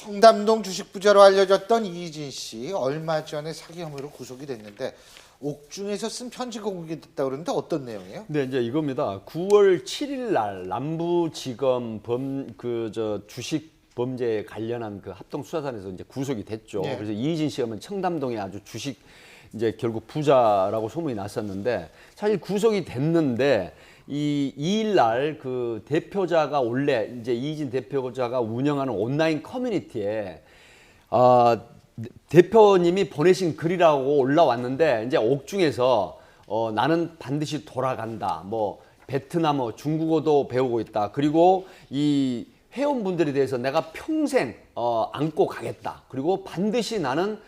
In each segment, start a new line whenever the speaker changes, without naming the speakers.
청담동 주식 부자로 알려졌던 이희진 씨 얼마 전에 사기 혐의로 구속이 됐는데 옥중에서 쓴 편지가 공개됐다 그러는데 어떤 내용이에요?
네, 이제 이겁니다. 9월 7일 날 남부지검 주식 범죄에 관련한 그 합동 수사단에서 이제 구속이 됐죠.
네.
그래서 이희진 씨가 청담동의 아주 주식 이제 결국 부자라고 소문이 났었는데 사실 구속이 됐는데 이 2일 날 그 대표자가 원래 이제 이희진 대표자가 운영하는 온라인 커뮤니티에 대표님이 보내신 글이라고 올라왔는데 이제 옥중에서 나는 반드시 돌아간다. 뭐 베트남어, 중국어도 배우고 있다. 그리고 이 회원분들에 대해서 내가 평생 안고 가겠다. 그리고 반드시 나는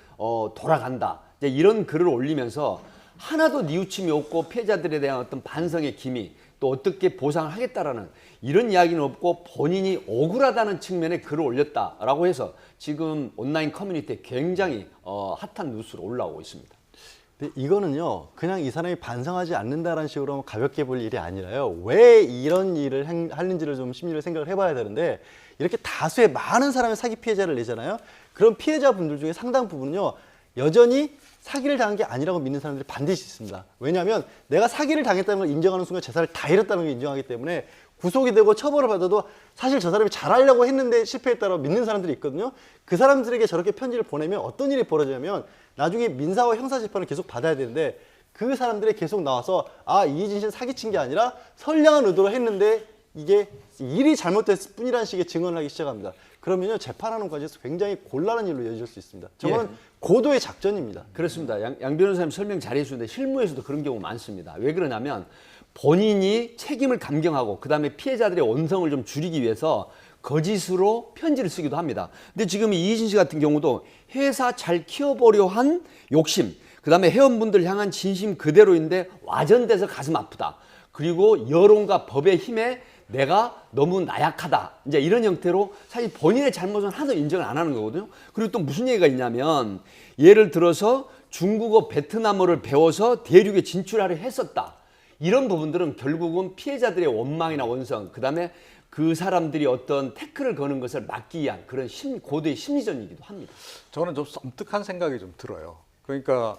돌아간다. 이제 이런 글을 올리면서 하나도 뉘우침이 없고 피해자들에 대한 어떤 반성의 기미 또 어떻게 보상을 하겠다라는 이런 이야기는 없고 본인이 억울하다는 측면에 글을 올렸다라고 해서 지금 온라인 커뮤니티에 굉장히 핫한 뉴스로 올라오고 있습니다.
근데 이거는요, 그냥 이 사람이 반성하지 않는다라는 식으로 가볍게 볼 일이 아니라요. 왜 이런 일을 하는지를 좀 심리를 생각을 해봐야 되는데 이렇게 다수의 많은 사람의 사기 피해자를 내잖아요. 그런 피해자분들 중에 상당 부분은요, 여전히 사기를 당한 게 아니라고 믿는 사람들이 반드시 있습니다. 왜냐하면 내가 사기를 당했다는 걸 인정하는 순간 재산을 다 잃었다는 걸 인정하기 때문에 구속이 되고 처벌을 받아도 사실 저 사람이 잘하려고 했는데 실패했다고 믿는 사람들이 있거든요. 그 사람들에게 저렇게 편지를 보내면 어떤 일이 벌어지냐면 나중에 민사와 형사 재판을 계속 받아야 되는데 그 사람들이 계속 나와서 이희진 씨는 사기친 게 아니라 선량한 의도로 했는데 이게 일이 잘못됐을 뿐이라는 식의 증언을 하기 시작합니다. 그러면요, 재판하는 과정에서 굉장히 곤란한 일로 이어질 수 있습니다. 저거는 고도의 작전입니다.
그렇습니다. 양 변호사님 설명 잘 해주셨는데 실무에서도 그런 경우 많습니다. 왜 그러냐면 본인이 책임을 감경하고 그다음에 피해자들의 원성을 좀 줄이기 위해서 거짓으로 편지를 쓰기도 합니다. 근데 지금 이희진 씨 같은 경우도 회사 잘 키워보려 한 욕심, 그다음에 회원분들 향한 진심 그대로인데 와전돼서 가슴 아프다. 그리고 여론과 법의 힘에 내가 너무 나약하다. 이제 이런 형태로 사실 본인의 잘못은 하나도 인정을 안 하는 거거든요. 그리고 또 무슨 얘기가 있냐면 예를 들어서 중국어, 베트남어를 배워서 대륙에 진출하려 했었다. 이런 부분들은 결국은 피해자들의 원망이나 원성, 그다음에 그 사람들이 어떤 태클을 거는 것을 막기 위한 그런 고도의 심리전이기도 합니다.
저는 좀 섬뜩한 생각이 좀 들어요. 그러니까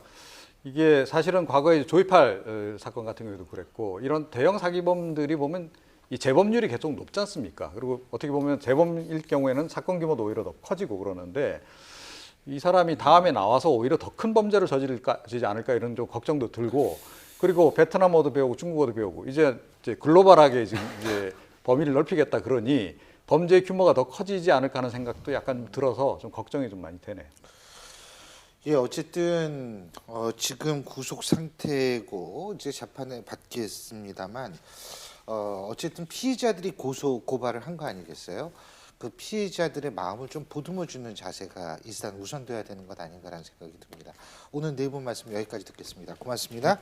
이게 사실은 과거에 조이팔 사건 같은 경우도 그랬고 이런 대형 사기범들이 보면 이 재범률이 계속 높지 않습니까? 그리고 어떻게 보면 재범일 경우에는 사건 규모도 오히려 더 커지고 그러는데 이 사람이 다음에 나와서 오히려 더 큰 범죄를 저지르지 않을까 이런 좀 걱정도 들고 그리고 베트남어도 배우고 중국어도 배우고 이제 글로벌하게 지금 이제 범위를 넓히겠다 그러니 범죄 규모가 더 커지지 않을까 하는 생각도 약간 들어서 좀 걱정이 좀 많이 되네요.
예, 어쨌든 지금 구속 상태고 이제 재판을 받겠습니다만 어쨌든 피의자들이 고발을 한 거 아니겠어요? 그 피해자들의 마음을 좀 보듬어주는 자세가 일단 우선돼야 되는 것 아닌가라는 생각이 듭니다. 오늘 네 분 말씀 여기까지 듣겠습니다. 고맙습니다.